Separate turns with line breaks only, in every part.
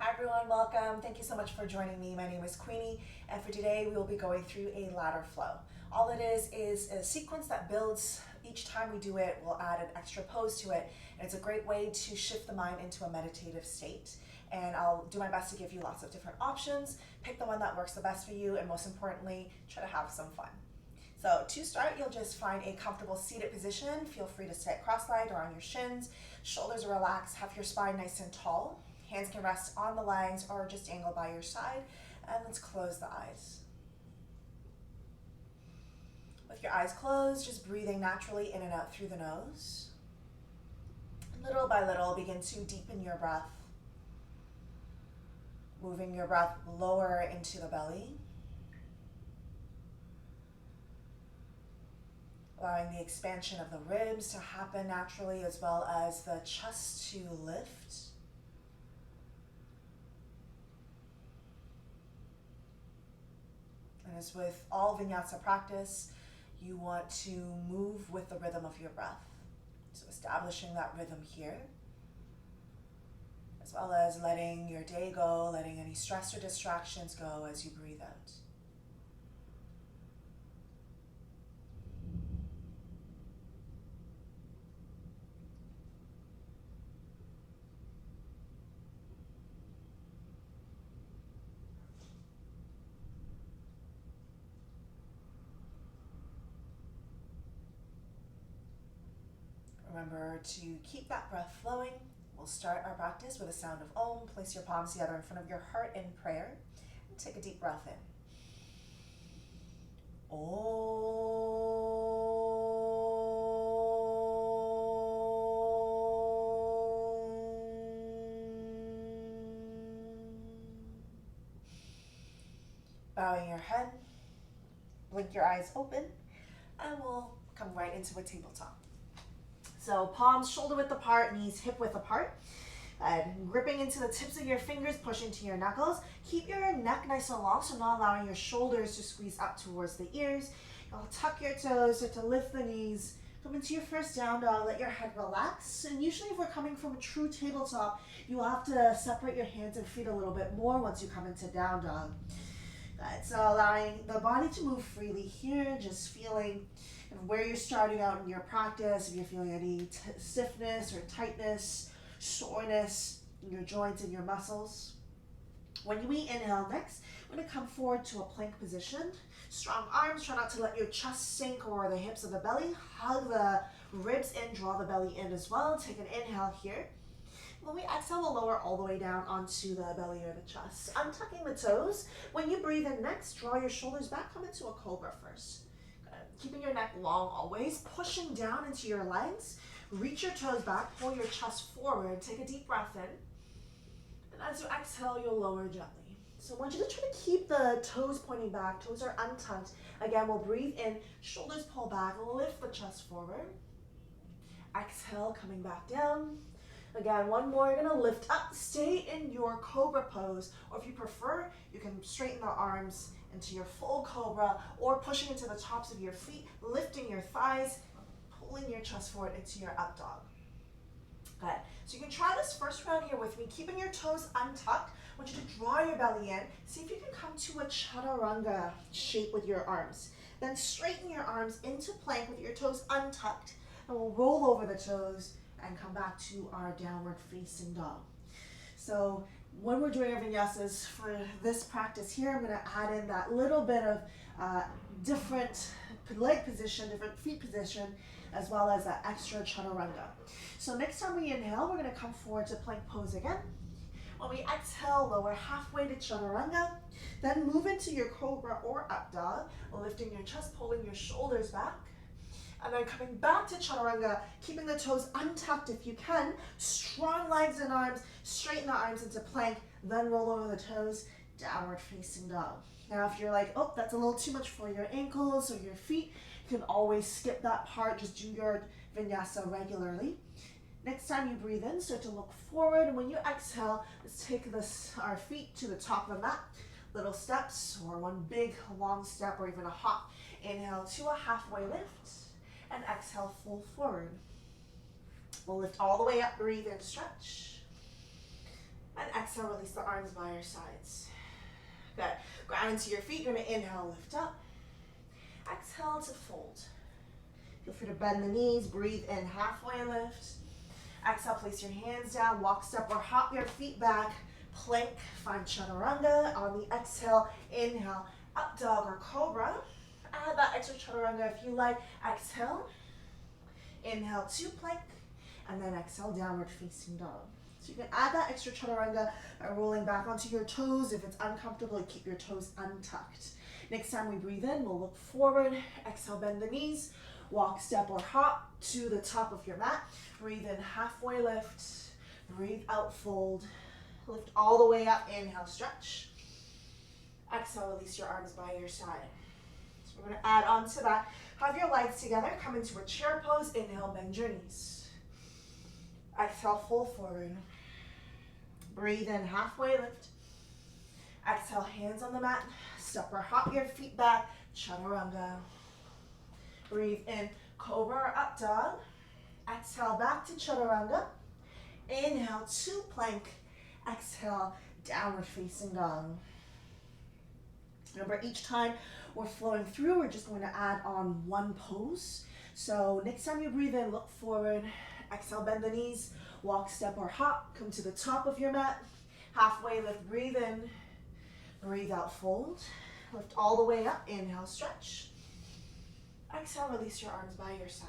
Hi everyone, welcome. Thank you so much for joining me. My name is Queenie, and for today we will be going through a ladder flow. All it is a sequence that builds. Each time we do it, we'll add an extra pose to it, and it's a great way to shift the mind into a meditative state. And I'll do my best to give you lots of different options. Pick the one that works the best for you, and most importantly, try to have some fun. So to start, you'll just find a comfortable seated position. Feel free to sit cross-legged or on your shins. Shoulders are relaxed, have your spine nice and tall. Hands can rest on the legs or just angle by your side. And let's close the eyes. With your eyes closed, just breathing naturally in and out through the nose. Little by little, begin to deepen your breath. Moving your breath lower into the belly. Allowing the expansion of the ribs to happen naturally, as well as the chest to lift. And as with all vinyasa practice, you want to move with the rhythm of your breath. So establishing that rhythm here, as well as letting your day go, letting any stress or distractions go as you breathe out. Remember to keep that breath flowing. We'll start our practice with a sound of Om. Place your palms together in front of your heart in prayer. And take a deep breath in. Om. Bowing your head. Blink your eyes open. And we'll come right into a tabletop. So palms shoulder width apart, knees hip width apart. And gripping into the tips of your fingers, push into your knuckles. Keep your neck nice and long, so not allowing your shoulders to squeeze up towards the ears. You'll tuck your toes, start to lift the knees. Come into your first down dog, let your head relax. And usually if we're coming from a true tabletop, you will have to separate your hands and feet a little bit more once you come into down dog. Good, so allowing the body to move freely here, just feeling where you're starting out in your practice, if you're feeling any stiffness or tightness, soreness in your joints and your muscles. When we inhale next, we're going to come forward to a plank position. Strong arms, try not to let your chest sink or the hips of the belly. Hug the ribs in, draw the belly in as well. Take an inhale here. When we exhale, we'll lower all the way down onto the belly or the chest. Untucking the toes. When you breathe in next, draw your shoulders back, come into a cobra first. Keeping your neck long always, pushing down into your legs. Reach your toes back, pull your chest forward, take a deep breath in. And as you exhale, you'll lower gently. So I want you to try to keep the toes pointing back, toes are untucked. Again, we'll breathe in, shoulders pull back, lift the chest forward. Exhale, coming back down. Again, one more, you're gonna lift up, stay in your cobra pose, or if you prefer, you can straighten the arms into your full cobra, or pushing into the tops of your feet, lifting your thighs, pulling your chest forward into your up dog. Good. So you can try this first round here with me, keeping your toes untucked. I want you to draw your belly in. See if you can come to a chaturanga shape with your arms. Then straighten your arms into plank with your toes untucked, and we'll roll over the toes and come back to our downward facing dog. So when we're doing our vinyasas for this practice here, I'm going to add in that little bit of different leg position, different feet position, as well as that extra chaturanga. So next time we inhale, we're going to come forward to plank pose again. When we exhale, lower halfway to chaturanga, then move into your cobra or up dog, lifting your chest, pulling your shoulders back. And then coming back to chaturanga, keeping the toes untucked if you can. Strong legs and arms, straighten the arms into plank, then roll over the toes, downward facing dog. Now if you're like, oh, that's a little too much for your ankles or your feet, you can always skip that part, just do your vinyasa regularly. Next time you breathe in, start to look forward, and when you exhale, let's take our feet to the top of the mat. Little steps, or one big long step, or even a hop. Inhale to a halfway lift. And exhale, full forward. We'll lift all the way up, breathe in, stretch. And exhale. Exhale, release the arms by your sides. Good. Ground into your feet. You're going to inhale, lift up. Exhale to fold. Feel free to bend the knees. Breathe in, halfway lift. Exhale, place your hands down. Walk, step, or hop your feet back. Plank, find chaturanga. On the exhale, inhale, up dog or cobra. Add that extra chaturanga if you like. Exhale. Inhale to plank. And then exhale, downward facing dog. So you can add that extra chaturanga by rolling back onto your toes. If it's uncomfortable, keep your toes untucked. Next time we breathe in, we'll look forward. Exhale, bend the knees. Walk, step, or hop to the top of your mat. Breathe in, halfway lift. Breathe out, fold. Lift all the way up. Inhale, stretch. Exhale, release your arms by your side. So we're going to add on to that. Have your legs together. Come into a chair pose. Inhale, bend your knees. Exhale, fold forward. Breathe in, halfway lift. Exhale, hands on the mat. Step or hop your feet back. Chaturanga. Breathe in, cobra or up dog. Exhale, back to chaturanga. Inhale, to plank. Exhale, downward facing dog. Remember, each time we're flowing through, we're just going to add on one pose. So next time you breathe in, look forward. Exhale, bend the knees. Walk, step, or hop. Come to the top of your mat. Halfway lift, breathe in. Breathe out, fold. Lift all the way up. Inhale, stretch. Exhale, release your arms by your side.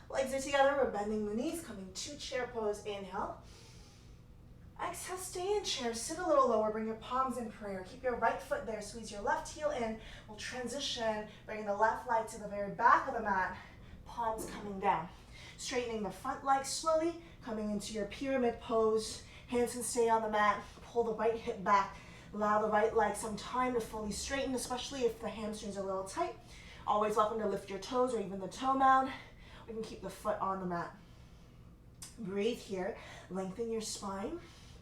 Legs are together. We're bending the knees. Coming to chair pose. Inhale. Exhale, stay in chair. Sit a little lower. Bring your palms in prayer. Keep your right foot there. Squeeze your left heel in. We'll transition. Bringing the left leg to the very back of the mat. Palms coming down. Straightening the front leg slowly. Coming into your pyramid pose. Hands can stay on the mat. Pull the right hip back. Allow the right leg some time to fully straighten, especially if the hamstrings are a little tight. Always welcome to lift your toes or even the toe mound. We can keep the foot on the mat. Breathe here. Lengthen your spine.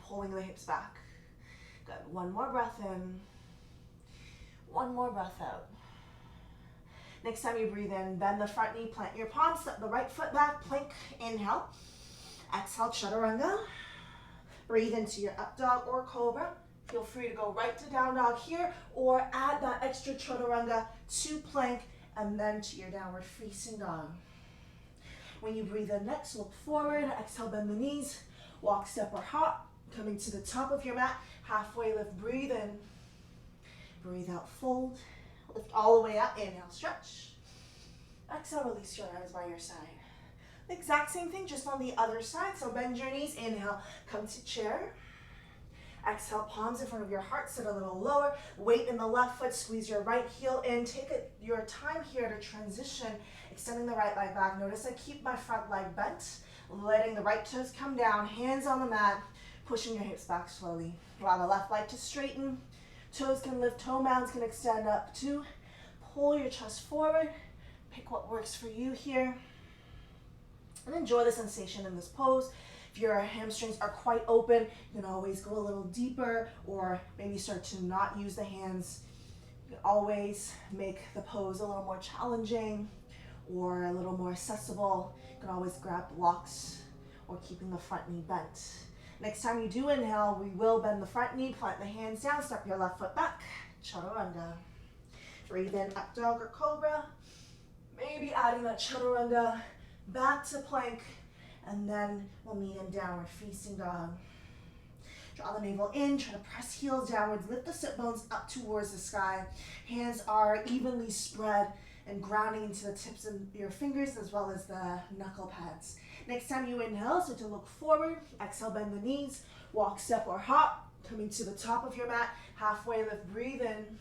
Pulling the hips back. Good. One more breath in. One more breath out. Next time you breathe in, bend the front knee, plant your palms, step the right foot back, plank, inhale. Exhale, chaturanga. Breathe into your up dog or cobra. Feel free to go right to down dog here, or add that extra chaturanga to plank, and then to your downward facing dog. When you breathe in next, look forward. Exhale, bend the knees. Walk, step, or hop. Coming to the top of your mat. Halfway lift, breathe in. Breathe out, fold. Lift all the way up. Inhale, stretch. Exhale, release your arms by your side. The exact same thing, just on the other side. So bend your knees. Inhale, come to chair. Exhale, palms in front of your heart, sit a little lower. Weight in the left foot, squeeze your right heel in. Take your time here to transition, extending the right leg back. Notice I keep my front leg bent, letting the right toes come down, hands on the mat, pushing your hips back slowly. Allow the left leg to straighten. Toes can lift, toe mounds can extend up too. Pull your chest forward. Pick what works for you here. And enjoy the sensation in this pose. If your hamstrings are quite open, you can always go a little deeper, or maybe start to not use the hands. You can always make the pose a little more challenging or a little more accessible. You can always grab blocks or keeping the front knee bent. Next time you do inhale, we will bend the front knee, plant the hands down, step your left foot back, chaturanga. Breathe in, up dog or cobra. Maybe adding that chaturanga back to plank, and then we'll meet in downward facing dog. Draw the navel in, try to press heels downwards, lift the sit bones up towards the sky. Hands are evenly spread and grounding into the tips of your fingers as well as the knuckle pads. Next time you inhale, so to look forward, exhale, bend the knees, walk, step, or hop, coming to the top of your mat, halfway lift, breathe in,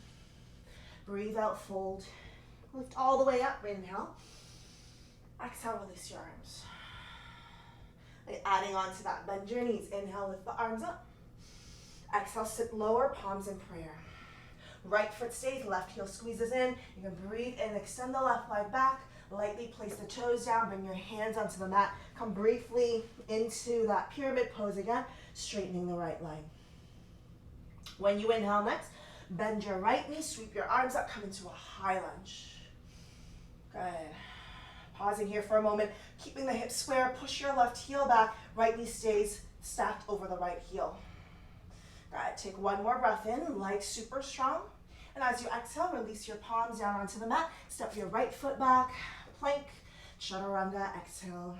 breathe out, fold, lift all the way up, inhale, exhale, release your arms. Adding on to that, bend your knees, inhale, lift the arms up, exhale, sit lower, palms in prayer. Right foot stays, left heel squeezes in. You can breathe in, extend the left leg back. Lightly place the toes down, bring your hands onto the mat. Come briefly into that pyramid pose again, straightening the right leg. When you inhale next, bend your right knee, sweep your arms up, come into a high lunge. Good. Pausing here for a moment, keeping the hips square, push your left heel back, right knee stays stacked over the right heel. Good, take one more breath in, legs super strong. And as you exhale, release your palms down onto the mat. Step your right foot back, plank, chaturanga, exhale.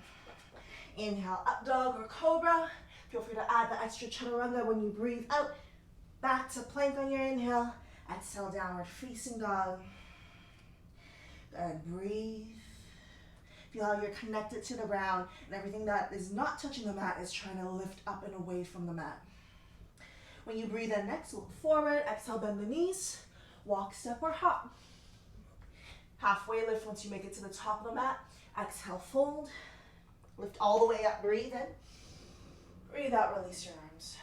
Inhale, up dog or cobra. Feel free to add the extra chaturanga when you breathe out. Back to plank on your inhale. Exhale, downward facing dog. Good, breathe. Feel how you're connected to the ground and everything that is not touching the mat is trying to lift up and away from the mat. When you breathe in next, look forward. Exhale, bend the knees. Walk, step, or hop. Halfway lift once you make it to the top of the mat. Exhale, fold. Lift all the way up, breathe in. Breathe out, release your arms.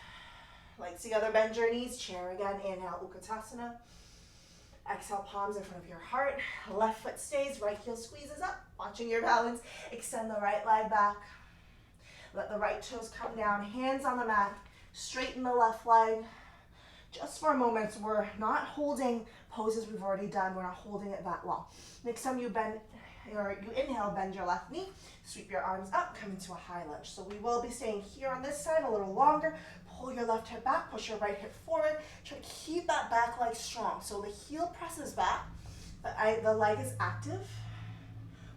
Legs together, bend your knees. Chair again, inhale, Utkatasana. Exhale, palms in front of your heart. Left foot stays, right heel squeezes up. Watching your balance. Extend the right leg back. Let the right toes come down, hands on the mat. Straighten the left leg. Just for a moment, we're not holding poses we've already done. We're not holding it that long. Next time you bend, or you inhale, bend your left knee. Sweep your arms up, come into a high lunge. So we will be staying here on this side a little longer. Pull your left hip back, push your right hip forward. Try to keep that back leg strong. So the heel presses back, but the leg is active.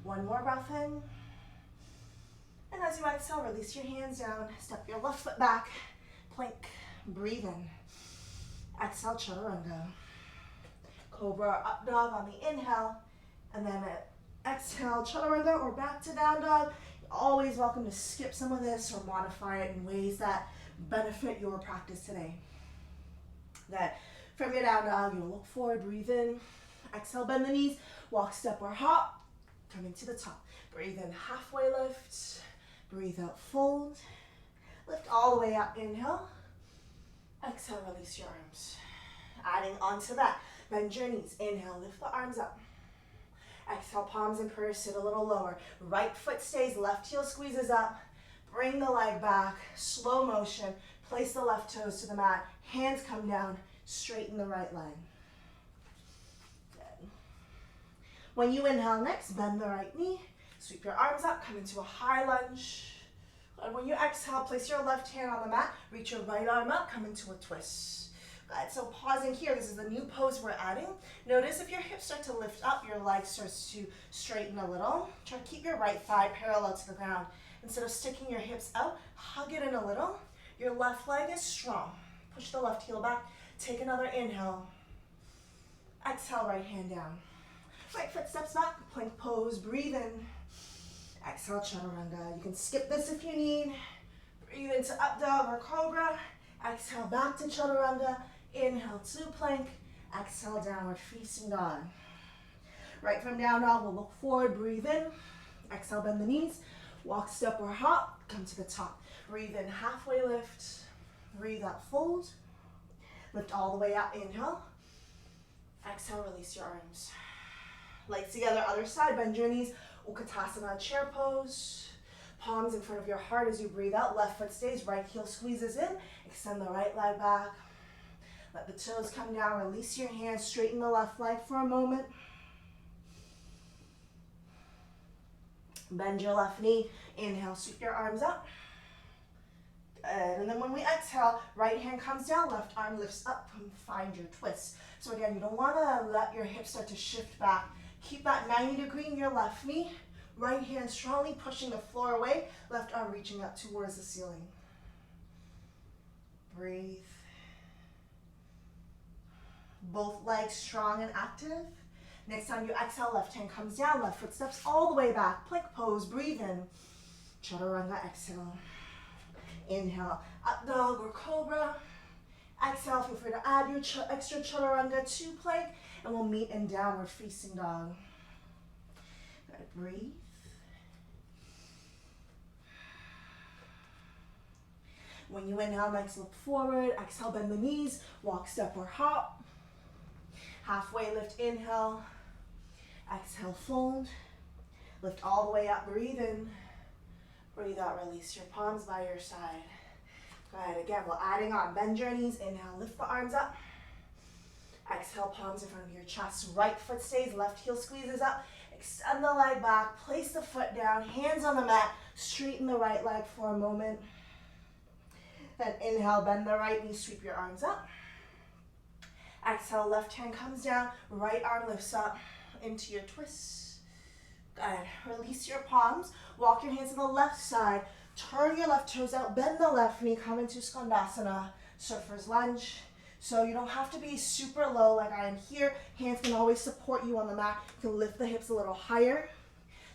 One more breath in. And as you exhale, release your hands down. Step your left foot back, plank, breathe in. Exhale, chaturanga. Cobra up dog on the inhale, and then exhale, chaturanga or back to down dog. You're always welcome to skip some of this or modify it in ways that benefit your practice today. Then from your down dog, you'll look forward, breathe in. Exhale, bend the knees, walk, step, or hop. Coming to the top. Breathe in, halfway lift. Breathe out, fold. Lift all the way up, inhale. Exhale, release your arms. Adding onto that, bend your knees. Inhale, lift the arms up. Exhale, palms in prayer, sit a little lower. Right foot stays, left heel squeezes up. Bring the leg back, slow motion. Place the left toes to the mat. Hands come down, straighten the right leg. Good. When you inhale next, bend the right knee. Sweep your arms up, come into a high lunge. And when you exhale, place your left hand on the mat, reach your right arm up, come into a twist. Good, so pausing here, this is the new pose we're adding. Notice if your hips start to lift up, your leg starts to straighten a little. Try to keep your right thigh parallel to the ground. Instead of sticking your hips out, hug it in a little. Your left leg is strong. Push the left heel back, take another inhale. Exhale, right hand down. Right foot steps back, plank pose, breathe in. Exhale, chaturanga. You can skip this if you need. Breathe into up dog or cobra. Exhale, back to chaturanga. Inhale to plank. Exhale, downward facing dog. Right from down dog, we'll look forward, breathe in. Exhale, bend the knees. Walk, step, or hop. Come to the top. Breathe in, halfway lift. Breathe out, fold. Lift all the way up, inhale. Exhale, release your arms. Legs together, other side, bend your knees. Utkatasana, chair pose. Palms in front of your heart as you breathe out. Left foot stays, right heel squeezes in. Extend the right leg back. Let the toes come down, release your hands, straighten the left leg for a moment. Bend your left knee. Inhale, sweep your arms up. Good. And then when we exhale, right hand comes down, left arm lifts up, and find your twist. So again, you don't want to let your hips start to shift back. Keep that 90-degree in your left knee. Right hand strongly pushing the floor away. Left arm reaching up towards the ceiling. Breathe. Both legs strong and active. Next time you exhale, left hand comes down, left foot steps all the way back. Plank pose, breathe in. Chaturanga, exhale. Inhale, up dog or cobra. Exhale, feel free to add your extra chaturanga to plank, and we'll meet in downward facing dog. Good, breathe. When you inhale, next look forward. Exhale, bend the knees. Walk, step, or hop. Halfway lift, inhale. Exhale, fold. Lift all the way up, breathe in. Breathe out, release your palms by your side. Good, again, we're adding on. Bend your knees, inhale, lift the arms up. Exhale, palms in front of your chest. Right foot stays, left heel squeezes up. Extend the leg back, place the foot down, hands on the mat. Straighten the right leg for a moment. Then inhale, bend the right knee, sweep your arms up. Exhale, left hand comes down, right arm lifts up into your twist. Good. Release your palms. Walk your hands to the left side. Turn your left toes out, bend the left knee, come into Skandasana, surfer's lunge. So you don't have to be super low like I am here. Hands can always support you on the mat. You can lift the hips a little higher.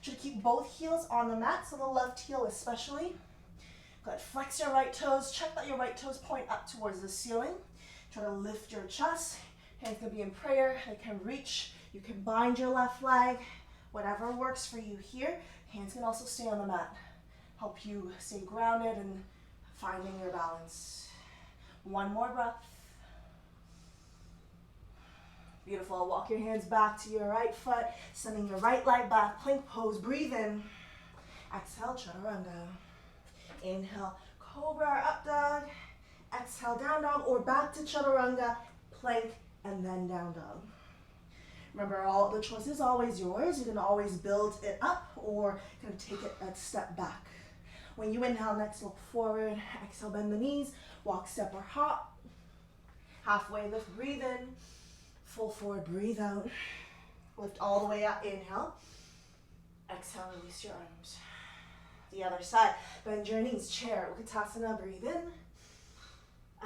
Try to keep both heels on the mat, so the left heel especially. Good. Flex your right toes. Check that your right toes point up towards the ceiling. Try to lift your chest. Hands can be in prayer. They can reach. You can bind your left leg. Whatever works for you here. Hands can also stay on the mat. Help you stay grounded and finding your balance. One more breath. Beautiful. Walk your hands back to your right foot, sending your right leg back, plank pose. Breathe in. Exhale, chaturanga. Inhale, cobra, up dog. Exhale, down dog, or back to chaturanga, plank, and then down dog. Remember, all the choice is always yours. You can always build it up or kind of take it a step back. When you inhale, next look forward. Exhale, bend the knees. Walk, step, or hop. Halfway lift, breathe in. Full forward, breathe out. Lift all the way up, inhale. Exhale, release your arms. The other side, bend your knees, chair, Utkatasana, breathe in.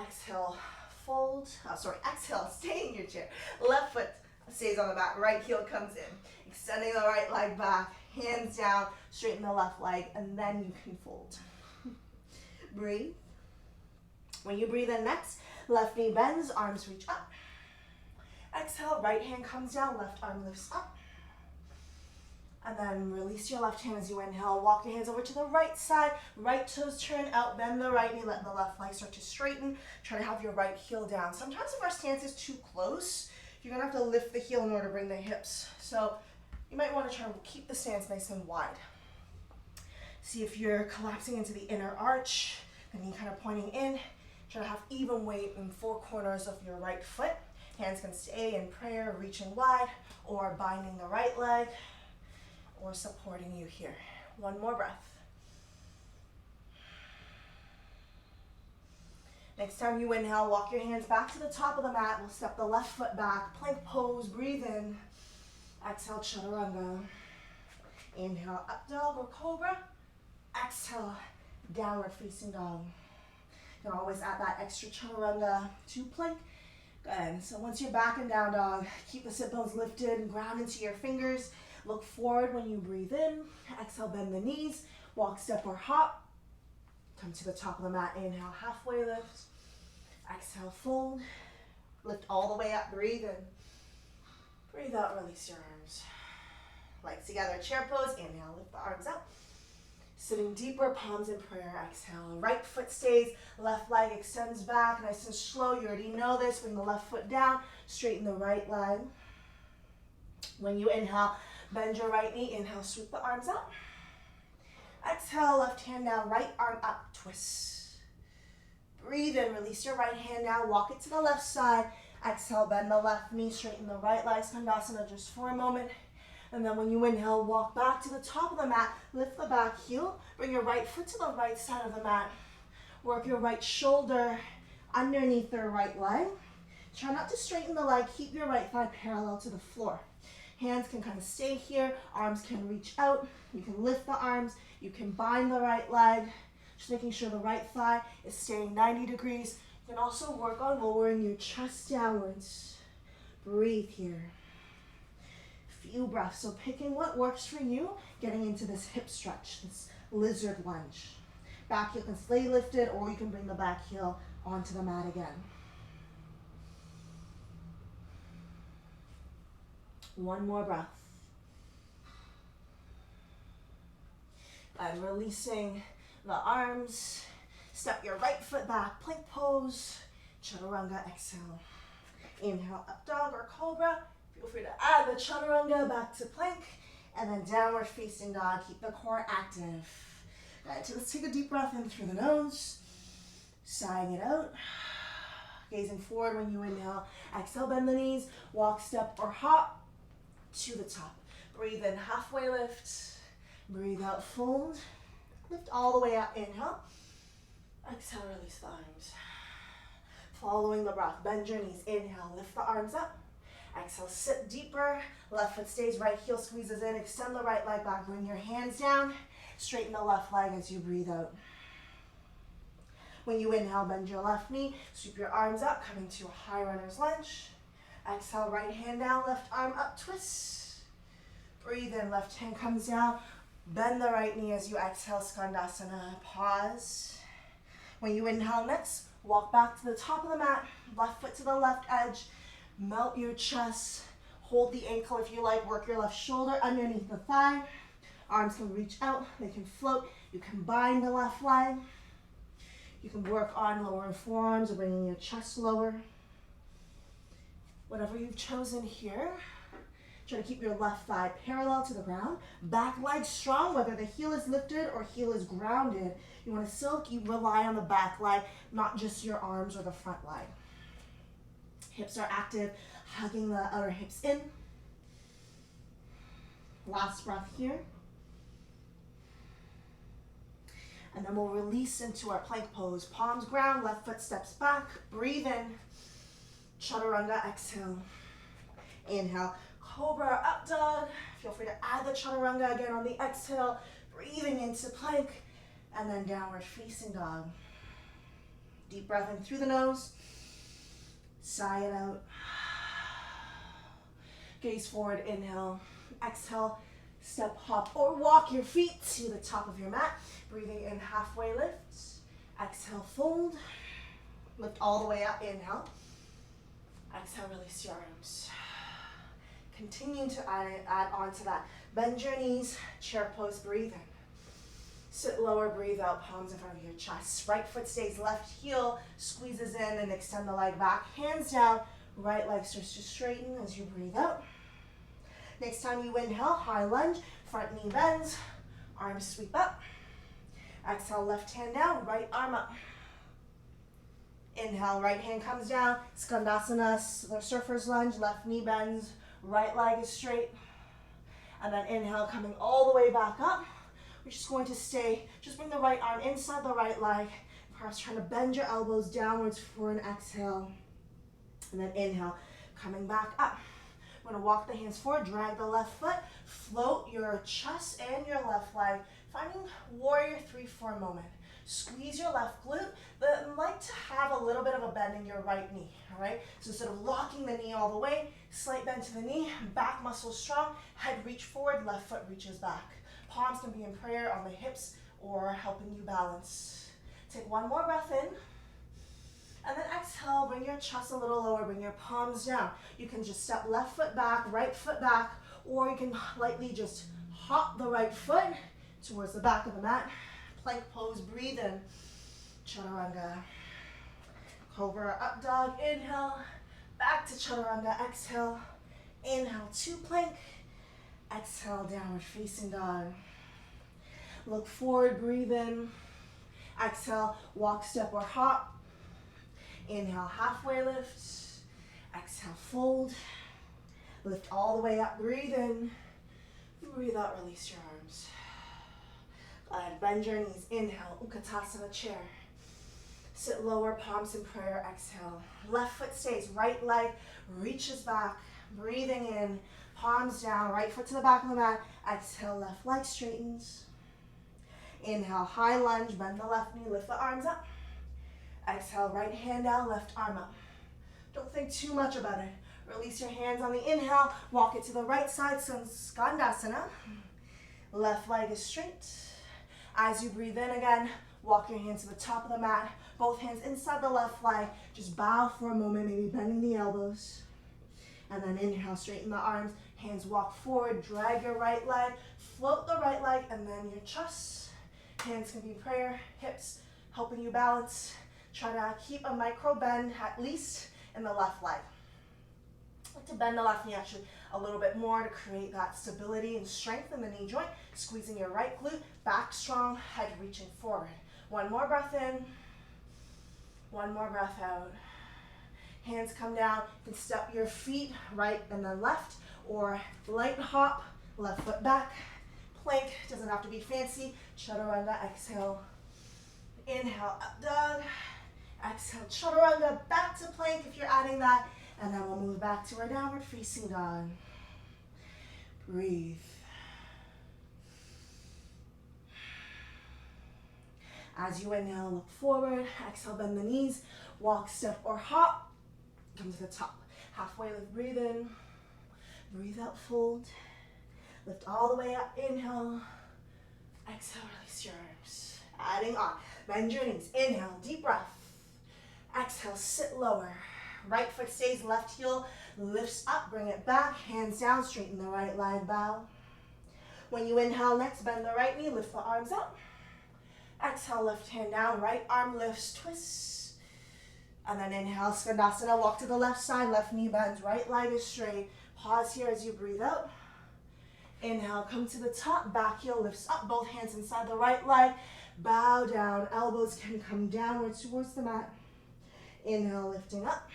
Exhale, fold. Exhale, stay in your chair. Left foot stays on the mat, right heel comes in. Extending the right leg back, hands down, straighten the left leg, and then you can fold. Breathe. When you breathe in next, left knee bends, arms reach up. Exhale, right hand comes down, left arm lifts up. And then release your left hand as you inhale. Walk your hands over to the right side. Right toes turn out, bend the right knee, let the left leg start to straighten. Try to have your right heel down. Sometimes if our stance is too close, you're gonna have to lift the heel in order to bring the hips. So you might wanna try to keep the stance nice and wide. See if you're collapsing into the inner arch, the knee kind of pointing in. Try to have even weight in four corners of your right foot. Hands can stay in prayer, reaching wide, or binding the right leg, or supporting you here. One more breath. Next time you inhale, walk your hands back to the top of the mat. We'll step the left foot back, plank pose, breathe in. Exhale, chaturanga. Inhale, up dog or cobra. Exhale, downward facing dog. You can always add that extra chaturanga to plank. Good. So once you're back in down dog, keep the sit bones lifted and ground into your fingers. Look forward when you breathe in. Exhale, bend the knees. Walk, step, or hop. Come to the top of the mat. Inhale, halfway lift. Exhale, fold. Lift all the way up. Breathe in. Breathe out, release your arms. Legs together, chair pose. Inhale, lift the arms up. Sitting deeper, palms in prayer. Exhale, right foot stays, left leg extends back, nice and slow. You already know this. Bring the left foot down, straighten the right leg. When you inhale, bend your right knee. Inhale, sweep the arms up. Exhale, left hand down, right arm up, twist. Breathe in, release your right hand down, walk it to the left side. Exhale, bend the left knee, straighten the right leg, Skandasana just for a moment. And then when you inhale, walk back to the top of the mat, lift the back heel, bring your right foot to the right side of the mat. Work your right shoulder underneath the right leg. Try not to straighten the leg, keep your right thigh parallel to the floor. Hands can kind of stay here, arms can reach out. You can lift the arms, you can bind the right leg, just making sure the right thigh is staying 90 degrees. You can also work on lowering your chest downwards. Breathe here. Few breaths, so picking what works for you, getting into this hip stretch, this lizard lunge. Back heel can stay lifted, or you can bring the back heel onto the mat again. One more breath. And releasing the arms, step your right foot back, plank pose, chaturanga, exhale. Inhale, up dog or cobra. Feel free to add the chaturanga back to plank, and then downward facing dog. Keep the core active. Good. So let's take a deep breath in through the nose, sighing it out. Gazing forward when you inhale. Exhale, bend the knees, walk, step, or hop to the top. Breathe in, halfway lift. Breathe out, fold. Lift all the way up, inhale. Exhale, release the arms. Following the breath, bend your knees. Inhale, lift the arms up. Exhale, sit deeper. Left foot stays, right heel squeezes in. Extend the right leg back. Bring your hands down. Straighten the left leg as you breathe out. When you inhale, bend your left knee. Sweep your arms up, coming to a high runner's lunge. Exhale, right hand down, left arm up, twist. Breathe in, left hand comes down. Bend the right knee as you exhale, Skandasana. Pause. When you inhale next, walk back to the top of the mat. Left foot to the left edge. Melt your chest. Hold the ankle if you like. Work your left shoulder underneath the thigh. Arms can reach out. They can float. You can bind the left leg. You can work on lowering forearms or bringing your chest lower. Whatever you've chosen here, try to keep your left thigh parallel to the ground. Back leg strong, whether the heel is lifted or heel is grounded. You want to still rely on the back leg, not just your arms or the front leg. Hips are active, hugging the outer hips in. Last breath here. And then we'll release into our plank pose. Palms ground, left foot steps back. Breathe in. Chaturanga, exhale. Inhale, cobra, up dog. Feel free to add the chaturanga again on the exhale. Breathing into plank. And then downward facing dog. Deep breath in through the nose. Sigh it out. Gaze forward, inhale. Exhale. Step, hop, or walk your feet to the top of your mat. Breathing in, halfway lift. Exhale, fold. Lift all the way up, inhale. Exhale, release your arms. Continue to add on to that. Bend your knees, chair pose, breathe in. Sit lower, breathe out, palms in front of your chest. Right foot stays, left heel squeezes in and extend the leg back. Hands down, right leg starts to straighten as you breathe out. Next time you inhale, high lunge, front knee bends, arms sweep up. Exhale, left hand down, right arm up. Inhale, right hand comes down, Skandasana, the surfer's lunge, left knee bends, right leg is straight. And then inhale, coming all the way back up. We're just going to stay, just bring the right arm inside the right leg, perhaps trying to bend your elbows downwards for an exhale. And then inhale, coming back up. We're going to walk the hands forward, drag the left foot, float your chest and your left leg, finding warrior three for a moment. Squeeze your left glute, but like to have a little bit of a bend in your right knee, all right? So instead of locking the knee all the way, slight bend to the knee, back muscle strong, head reach forward, left foot reaches back. Palms can be in prayer on the hips or helping you balance. Take one more breath in. And then exhale, bring your chest a little lower, bring your palms down. You can just step left foot back, right foot back, or you can lightly just hop the right foot towards the back of the mat. Plank pose, breathe in. Chaturanga. Cobra, up dog, inhale. Back to chaturanga, exhale. Inhale to plank. Exhale, downward facing dog. Look forward, breathe in. Exhale, walk, step, or hop. Inhale, halfway lift. Exhale, fold. Lift all the way up, breathe in. Breathe out, release your arms. Go ahead, bend your knees. Inhale, Utkatasana chair. Sit lower, palms in prayer, exhale. Left foot stays, right leg reaches back. Breathing in, palms down, right foot to the back of the mat. Exhale, left leg straightens. Inhale, high lunge, bend the left knee, lift the arms up. Exhale, right hand down, left arm up. Don't think too much about it. Release your hands on the inhale, walk it to the right side, Skandasana. Left leg is straight. As you breathe in again, walk your hands to the top of the mat, both hands inside the left leg. Just bow for a moment, maybe bending the elbows. And then inhale, straighten the arms, hands walk forward, drag your right leg, float the right leg, and then your chest. Hands can be prayer, hips helping you balance. Try to keep a micro bend, at least in the left leg. I like to bend the left knee actually a little bit more to create that stability and strength in the knee joint. Squeezing your right glute, back strong, head reaching forward. One more breath in, one more breath out. Hands come down, you can step your feet right and then left, or light hop, left foot back. Plank, doesn't have to be fancy. Chaturanga, exhale. Inhale, up dog. Exhale, chaturanga, back to plank if you're adding that. And then we'll move back to our downward facing dog. Breathe. As you inhale, look forward. Exhale, bend the knees. Walk, step, or hop. Come to the top. Halfway lift, breathe in. Breathe out, fold. Lift all the way up, inhale. Exhale, release your arms. Adding on. Bend your knees. Inhale, deep breath. Exhale, sit lower. Right foot stays, left heel lifts up, bring it back. Hands down, straighten the right leg, bow. When you inhale next, bend the right knee, lift the arms up. Exhale, left hand down, right arm lifts, twists. And then inhale, Savasana, walk to the left side, left knee bends, right leg is straight. Pause here as you breathe out. Inhale, come to the top, back heel lifts up, both hands inside the right leg. Bow down, elbows can come downwards towards the mat. Inhale, lifting up.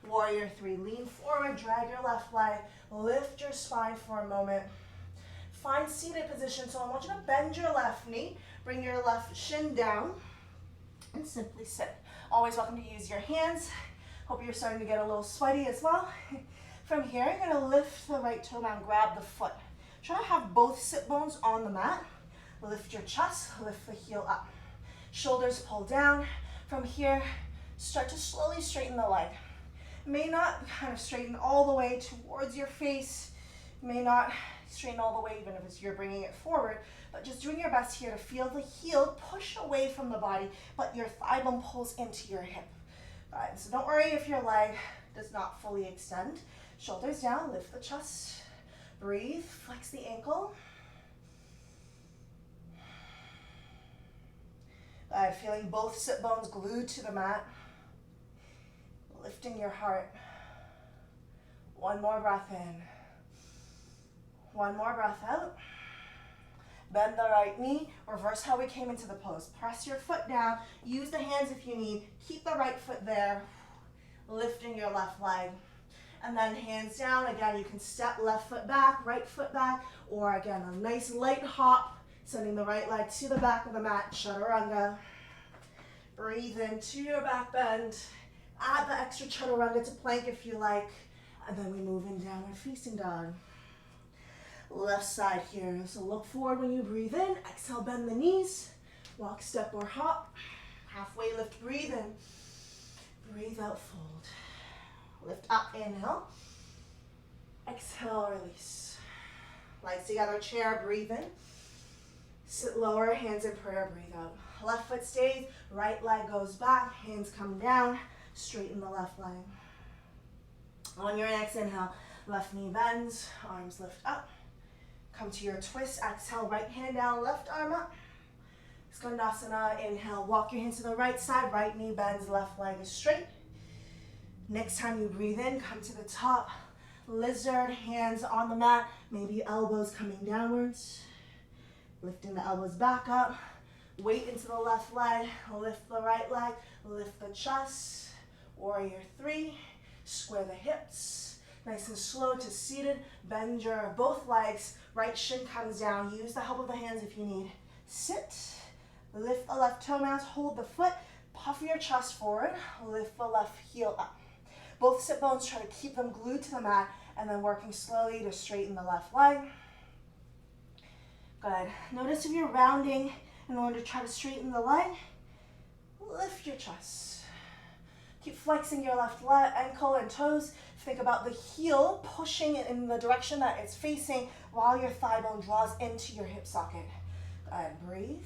Warrior 3, lean forward, drag your left leg, lift your spine for a moment. Find seated position, so I want you to bend your left knee, bring your left shin down, and simply sit. Always welcome to use your hands. Hope you're starting to get a little sweaty as well. From here, you're gonna lift the right toe down, grab the foot. Try to have both sit bones on the mat. Lift your chest, lift the heel up. Shoulders pull down. From here, start to slowly straighten the leg. May not kind of straighten all the way towards your face. May not straighten all the way even if you're bringing it forward, but just doing your best here to feel the heel push away from the body, but your thigh bone pulls into your hip. All right, so don't worry if your leg does not fully extend. Shoulders down, lift the chest. Breathe, flex the ankle. All right, feeling both sit bones glued to the mat. Lifting your heart. One more breath in. One more breath out. Bend the right knee. Reverse how we came into the pose. Press your foot down. Use the hands if you need. Keep the right foot there. Lifting your left leg. And then hands down. Again, you can step left foot back, right foot back, or again, a nice light hop, sending the right leg to the back of the mat, chaturanga. Breathe into your back bend. Add the extra chaturanga to plank if you like. And then we move in downward facing dog. Left side here. So look forward when you breathe in. Exhale, bend the knees. Walk, step, or hop. Halfway lift, breathe in. Breathe out, fold. Lift up, inhale. Exhale, release. Legs together, chair, breathe in. Sit lower, hands in prayer, breathe out. Left foot stays, right leg goes back, hands come down. Straighten the left leg. On your next inhale, left knee bends, arms lift up. Come to your twist, exhale, right hand down, left arm up. Skandasana, inhale, walk your hands to the right side, right knee bends, left leg is straight. Next time you breathe in, come to the top. Lizard, hands on the mat, maybe elbows coming downwards. Lifting the elbows back up. Weight into the left leg, lift the right leg, lift the chest. Warrior 3, square the hips. Nice and slow to seated. Bend your both legs. Right shin comes down. Use the help of the hands if you need. Sit. Lift the left toenails. Hold the foot. Puff your chest forward. Lift the left heel up. Both sit bones, try to keep them glued to the mat, and then working slowly to straighten the left leg. Good. Notice if you're rounding in order to try to straighten the leg, lift your chest. Keep flexing your left leg, ankle and toes. Think about the heel pushing it in the direction that it's facing while your thigh bone draws into your hip socket. Good. Breathe.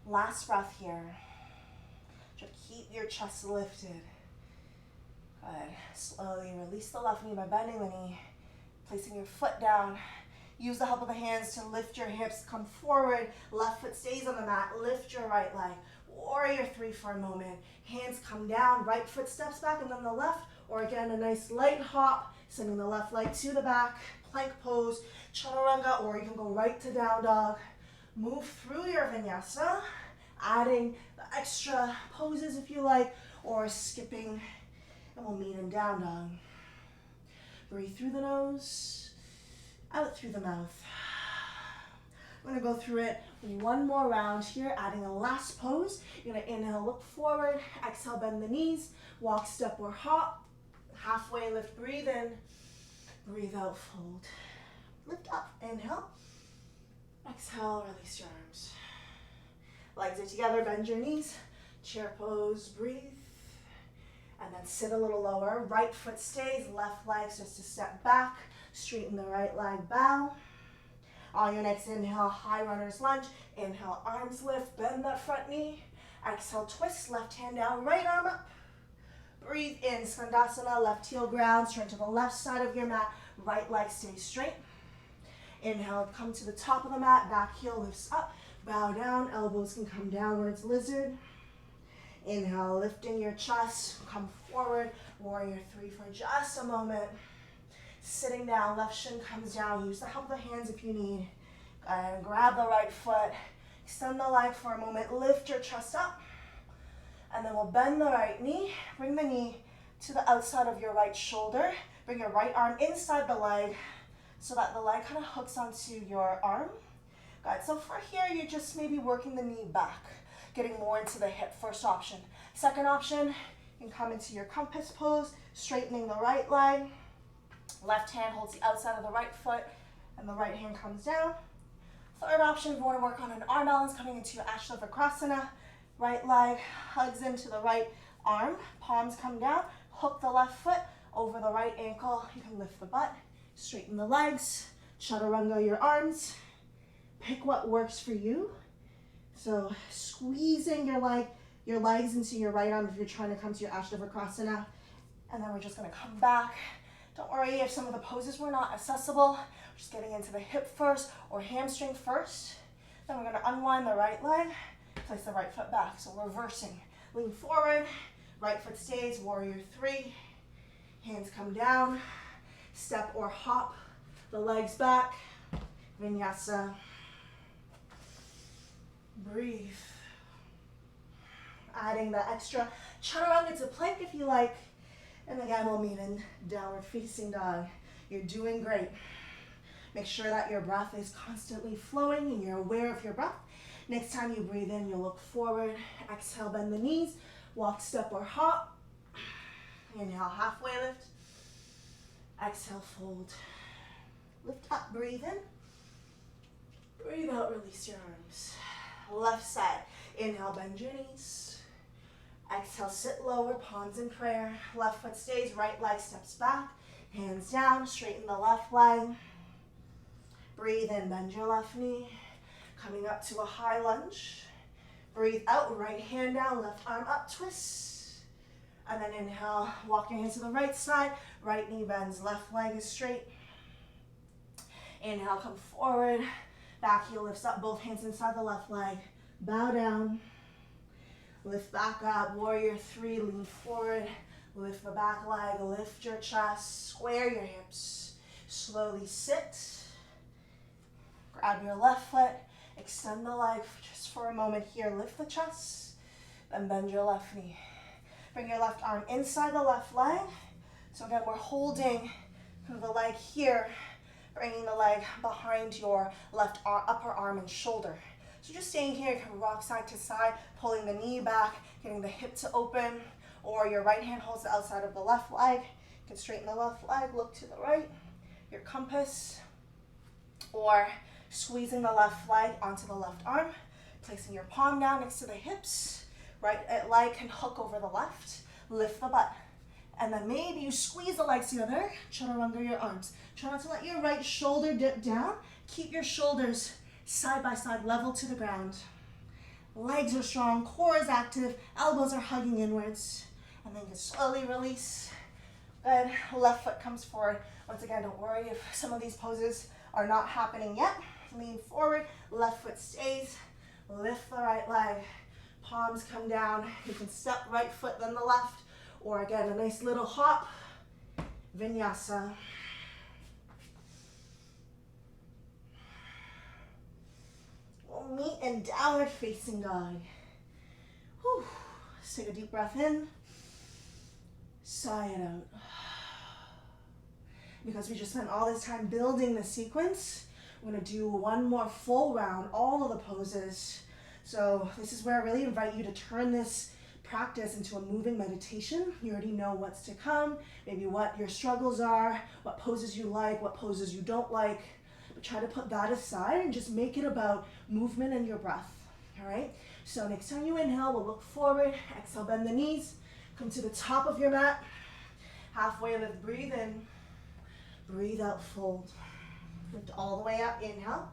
Last breath here. Just keep your chest lifted. Good. Slowly release the left knee by bending the knee, placing your foot down. Use the help of the hands to lift your hips, come forward. Left foot stays on the mat. Lift your right leg. Warrior 3 for a moment. Hands come down. Right foot steps back and then the left. Or again, a nice light hop, sending the left leg to the back. Plank pose, chaturanga, or you can go right to down dog. Move through your vinyasa, adding the extra poses if you like, or skipping, and we'll meet in down dog. Breathe through the nose, out through the mouth. I'm gonna go through it one more round here, adding a last pose. You're gonna inhale, look forward, exhale, bend the knees, walk, step, or hop. Halfway lift, breathe in, breathe out, fold. Lift up, inhale, exhale, release your arms. Legs are together, bend your knees, chair pose, breathe. And then sit a little lower. Right foot stays, left leg starts to step back. Straighten the right leg, bow. On your next inhale, high runner's lunge. Inhale, arms lift, bend that front knee. Exhale, twist, left hand down, right arm up. Breathe in, Skandasana, left heel grounds, turn to the left side of your mat. Right leg stays straight. Inhale, come to the top of the mat, back heel lifts up. Bow down, elbows can come downwards, lizard. Inhale, lifting your chest, come forward, warrior three for just a moment. Sitting down, left shin comes down, use the help of the hands if you need. And grab the right foot, extend the leg for a moment, lift your chest up, and then we'll bend the right knee, bring the knee to the outside of your right shoulder, bring your right arm inside the leg so that the leg kind of hooks onto your arm. Good, so for here, you're just maybe working the knee back, getting more into the hip, first option. Second option, you can come into your compass pose, straightening the right leg. Left hand holds the outside of the right foot, and the right hand comes down. Third option, if you want to work on an arm balance, coming into your astavakrasana. Right leg hugs into the right arm, palms come down, hook the left foot over the right ankle. You can lift the butt, straighten the legs, chaturanga your arms. Pick what works for you. So squeezing your legs into your right arm if you're trying to come to your astavakrasana. And then we're just gonna come back. Don't worry if some of the poses were not accessible. We're just getting into the hip first or hamstring first. Then we're gonna unwind the right leg, place the right foot back. So reversing, lean forward, right foot stays, warrior three. Hands come down, step or hop, the legs back, vinyasa. Breathe. Adding the extra chaturanga to plank if you like. And again, we'll meet in downward facing dog. You're doing great. Make sure that your breath is constantly flowing and you're aware of your breath. Next time you breathe in, you'll look forward. Exhale, bend the knees. Walk, step, or hop. Inhale, halfway lift. Exhale, fold. Lift up, breathe in. Breathe out, release your arms. Left side. Inhale, bend your knees. Exhale, sit lower, palms in prayer. Left foot stays, right leg steps back. Hands down, straighten the left leg. Breathe in, bend your left knee. Coming up to a high lunge. Breathe out, right hand down, left arm up, twist. And then inhale, walk your hands to the right side. Right knee bends, left leg is straight. Inhale, come forward. Back heel lifts up, both hands inside the left leg. Bow down. Lift back up, warrior three, lean forward. Lift the back leg, lift your chest, square your hips. Slowly sit. Grab your left foot, extend the leg just for a moment here. Lift the chest, then bend your left knee. Bring your left arm inside the left leg. So again, we're holding the leg here, bringing the leg behind your left upper arm and shoulder. So just staying here, you can rock side to side, pulling the knee back, getting the hip to open, or your right hand holds the outside of the left leg. You can straighten the left leg, look to the right, your compass, or squeezing the left leg onto the left arm, placing your palm down next to the hips, right leg can hook over the left, lift the butt. And then maybe you squeeze the legs together, chaturanga your arms. Try not to let your right shoulder dip down. Keep your shoulders side by side, level to the ground. Legs are strong, core is active, elbows are hugging inwards. And then you can slowly release. Good, left foot comes forward. Once again, don't worry if some of these poses are not happening yet. Lean forward, left foot stays. Lift the right leg, palms come down. You can step right foot, then the left. Or again, a nice little hop, vinyasa. We'll meet in downward facing dog. Whew. Let's take a deep breath in, sigh it out. Because we just spent all this time building the sequence, I'm gonna do one more full round, all of the poses. So this is where I really invite you to turn this practice into a moving meditation. You already know what's to come, maybe what your struggles are, what poses you like, what poses you don't like. But try to put that aside and just make it about movement and your breath. All right? So next time you inhale, we'll look forward. Exhale, bend the knees. Come to the top of your mat. Halfway lift, breathe in. Breathe out, fold. Lift all the way up, inhale.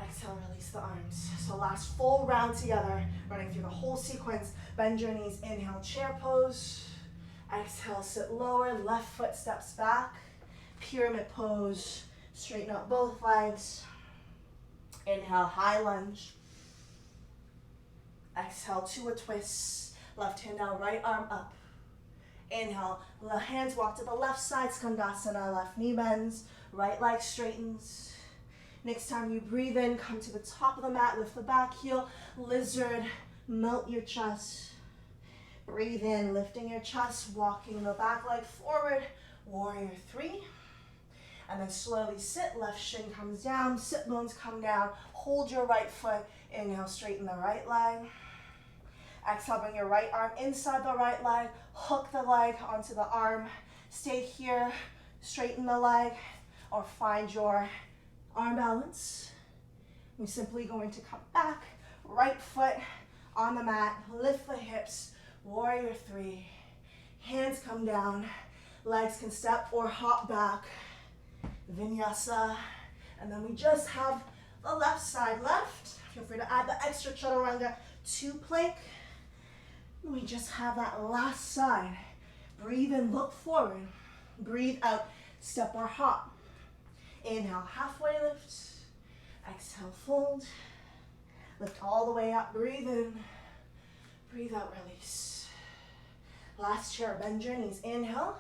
Exhale, release the arms. So last full round together, running through the whole sequence. Bend your knees, inhale, chair pose. Exhale, sit lower, left foot steps back. Pyramid pose, straighten out both legs. Inhale, high lunge. Exhale to a twist. Left hand down, right arm up. Inhale, hands walk to the left side, skandasana, left knee bends, right leg straightens. Next time you breathe in, come to the top of the mat, lift the back heel, lizard, melt your chest. Breathe in, lifting your chest, walking the back leg forward, warrior three. And then slowly sit, left shin comes down, sit bones come down, hold your right foot, inhale, straighten the right leg. Exhale, bring your right arm inside the right leg, hook the leg onto the arm, stay here, straighten the leg, or find your arm balance. We're simply going to come back, right foot on the mat, lift the hips, warrior three. Hands come down, legs can step or hop back, vinyasa. And then we just have the left side left. Feel free to add the extra chaturanga to plank. We just have that last side. Breathe in, look forward. Breathe out, step or hop. Inhale, halfway lift. Exhale, fold. Lift all the way up, breathe in. Breathe out, release. Last chair, bend your knees. Inhale.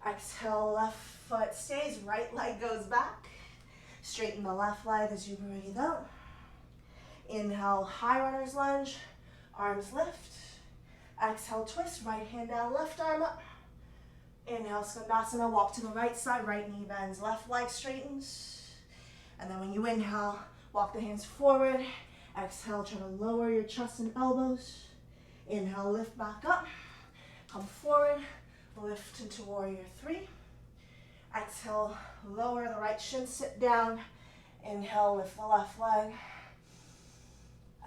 Exhale, left foot stays, right leg goes back. Straighten the left leg as you breathe out. Inhale, high runner's lunge. Arms lift. Exhale, twist. Right hand down, left arm up. Inhale, skandasana. Walk to the right side. Right knee bends. Left leg straightens. And then when you inhale, walk the hands forward. Exhale, try to lower your chest and elbows. Inhale, lift back up. Come forward. Lift into warrior three. Exhale, lower the right shin, sit down. Inhale, lift the left leg.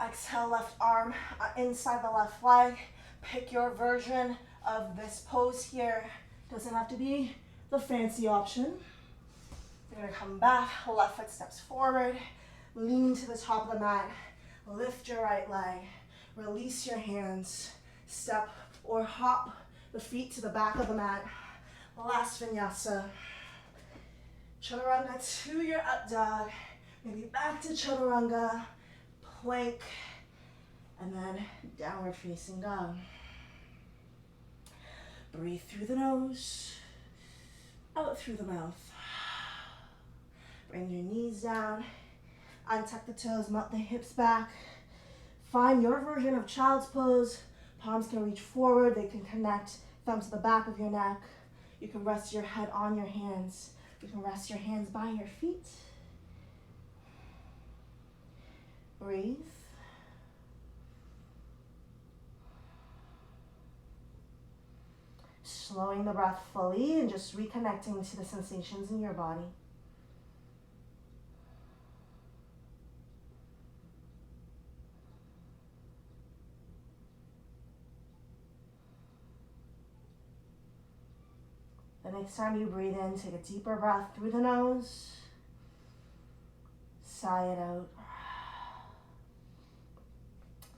Exhale, left arm inside the left leg. Pick your version of this pose here. Doesn't have to be the fancy option. You're gonna come back, left foot steps forward. Lean to the top of the mat. Lift your right leg. Release your hands. Step or hop the feet to the back of the mat. Last vinyasa. Chaturanga to your up dog. Maybe back to chaturanga. Plank, and then downward facing dog. Breathe through the nose, out through the mouth. Bring your knees down, untuck the toes, melt the hips back. Find your version of child's pose. Palms can reach forward, they can connect, thumbs to the back of your neck. You can rest your head on your hands. You can rest your hands by your feet. Breathe. Slowing the breath fully and just reconnecting to the sensations in your body. The next time you breathe in, take a deeper breath through the nose. Sigh it out.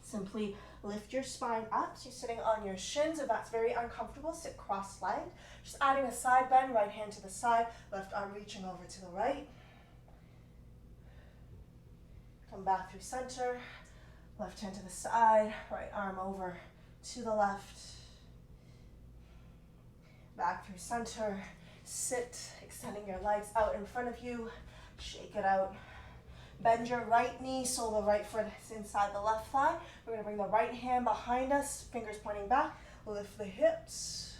Simply lift your spine up. So you're sitting on your shins. If that's very uncomfortable, sit cross-legged. Just adding a side bend, right hand to the side, left arm reaching over to the right. Come back through center, left hand to the side, right arm over to the left. Back through center, sit, extending your legs out in front of you, shake it out. Bend your right knee, so the right foot is inside the left thigh. We're gonna bring the right hand behind us, fingers pointing back, lift the hips.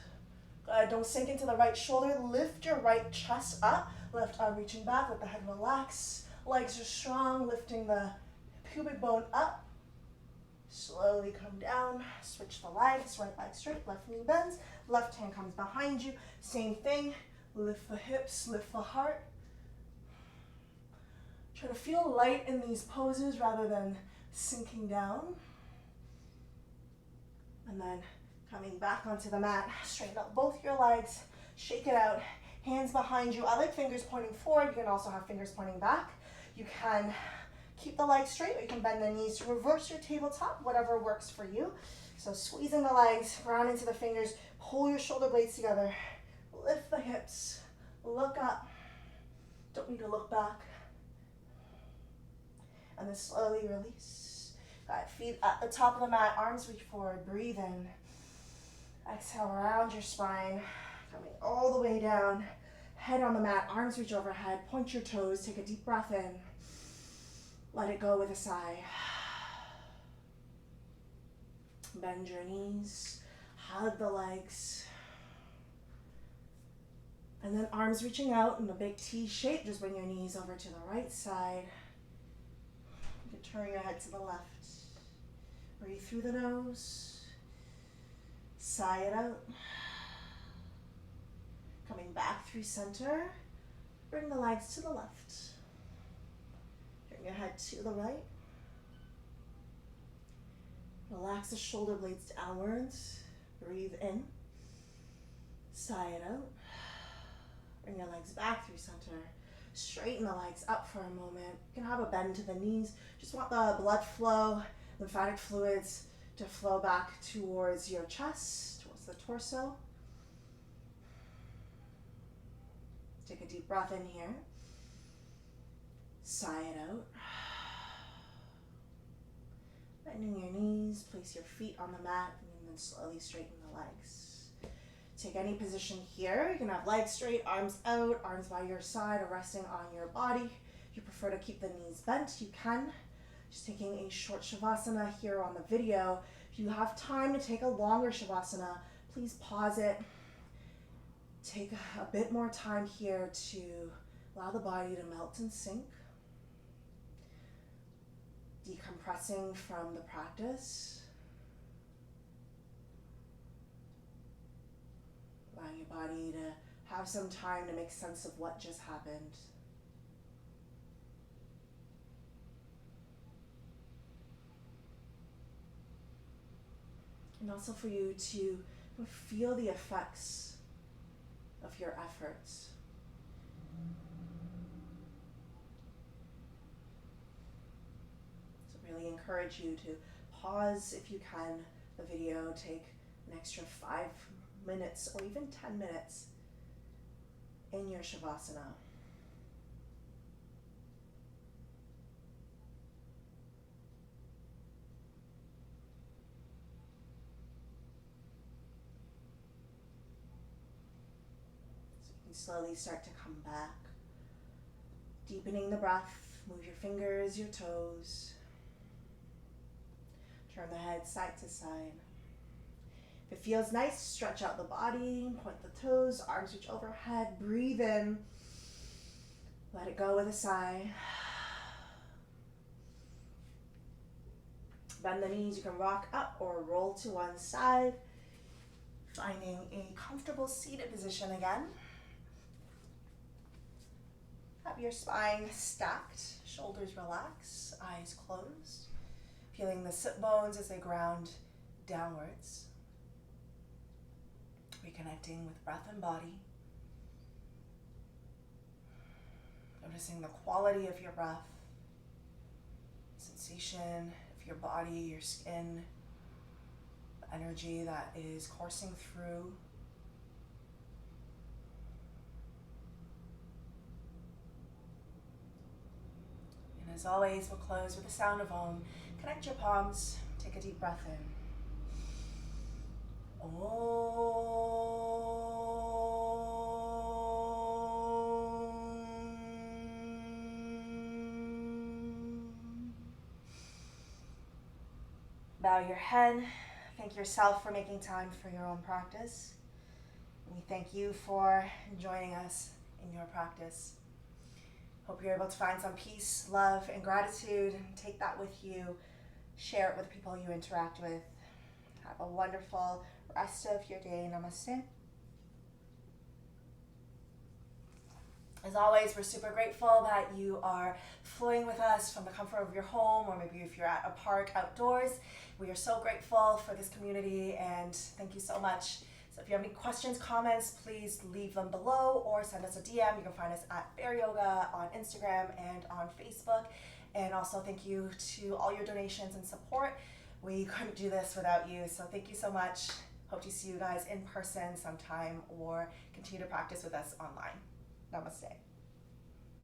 Don't sink into the right shoulder, lift your right chest up,
Left arm reaching back, let the head relax. Legs are strong, lifting the pubic bone up. Slowly come down, switch the legs, right leg straight, left knee bends, left hand comes behind you. Same thing, lift the hips, lift the heart. Try to feel light in these poses rather than sinking down. And then coming back onto the mat, straighten up both your legs, shake it out, hands behind you. I like fingers pointing forward. You can also have fingers pointing back. You can keep the legs straight, or you can bend the knees to reverse your tabletop, whatever works for you. So squeezing the legs, ground into the fingers, pull your shoulder blades together, lift the hips, look up. Don't need to look back. And then slowly release. Got feet at the top of the mat, arms reach forward, breathe in. Exhale around your spine, coming all the way down. Head on the mat, arms reach overhead, point your toes, take a deep breath in. Let it go with a sigh. Bend your knees, hug the legs. And then arms reaching out in a big T shape, just bring your knees over to the right side. You can turn your head to the left. Breathe through the nose. Sigh it out. Coming back through center. Bring the legs to the left. Turn your head to the right. Relax the shoulder blades downwards. Breathe in. Sigh it out. Bring your legs back through center. Straighten the legs up for a moment. You can have a bend to the knees. Just want the blood flow, lymphatic fluids to flow back towards your chest, towards the torso. Take a deep breath in here. Sigh it out. Bending your knees, place your feet on the mat, and then slowly straighten the legs. Take any position here. You can have legs straight, arms out, arms by your side or resting on your body. If you prefer to keep the knees bent, you can. Just taking a short Savasana here on the video. If you have time to take a longer Savasana, please pause it. Take a bit more time here to allow the body to melt and sink. Decompressing from the practice. Allowing your body to have some time to make sense of what just happened. And also for you to feel the effects of your efforts. So really encourage you to pause if you can the video, take an extra 5 minutes or even 10 minutes in your Savasana. Slowly start to come back. Deepening the breath, move your fingers, your toes. Turn the head side to side. If it feels nice, stretch out the body, point the toes, arms reach overhead, breathe in. Let it go with a sigh. Bend the knees, you can rock up or roll to one side. Finding a comfortable seated position again. Have your spine stacked, shoulders relaxed, eyes closed. Feeling the sit bones as they ground downwards. Reconnecting with breath and body. Noticing the quality of your breath, sensation of your body, your skin, the energy that is coursing through. And as always, we'll close with the sound of Om. Connect your palms, take a deep breath in. Bow your head. Thank yourself for making time for your own practice. We thank you for joining us in your practice.
Hope you're able to find some peace, love, and gratitude. Take that with you. Share it with people you interact with. Have a wonderful rest of your day. Namaste. As always, we're super grateful that you are flowing with us from the comfort of your home, or maybe if you're at a park outdoors. We are so grateful for this community, and thank you so much. So if you have any questions, comments, please leave them below or send us a DM. You can find us at Phair Yoga on Instagram and on Facebook. And also thank you to all your donations and support. We couldn't do this without you, so thank you so much. Hope to see you guys in person sometime or continue to practice with us online. Namaste.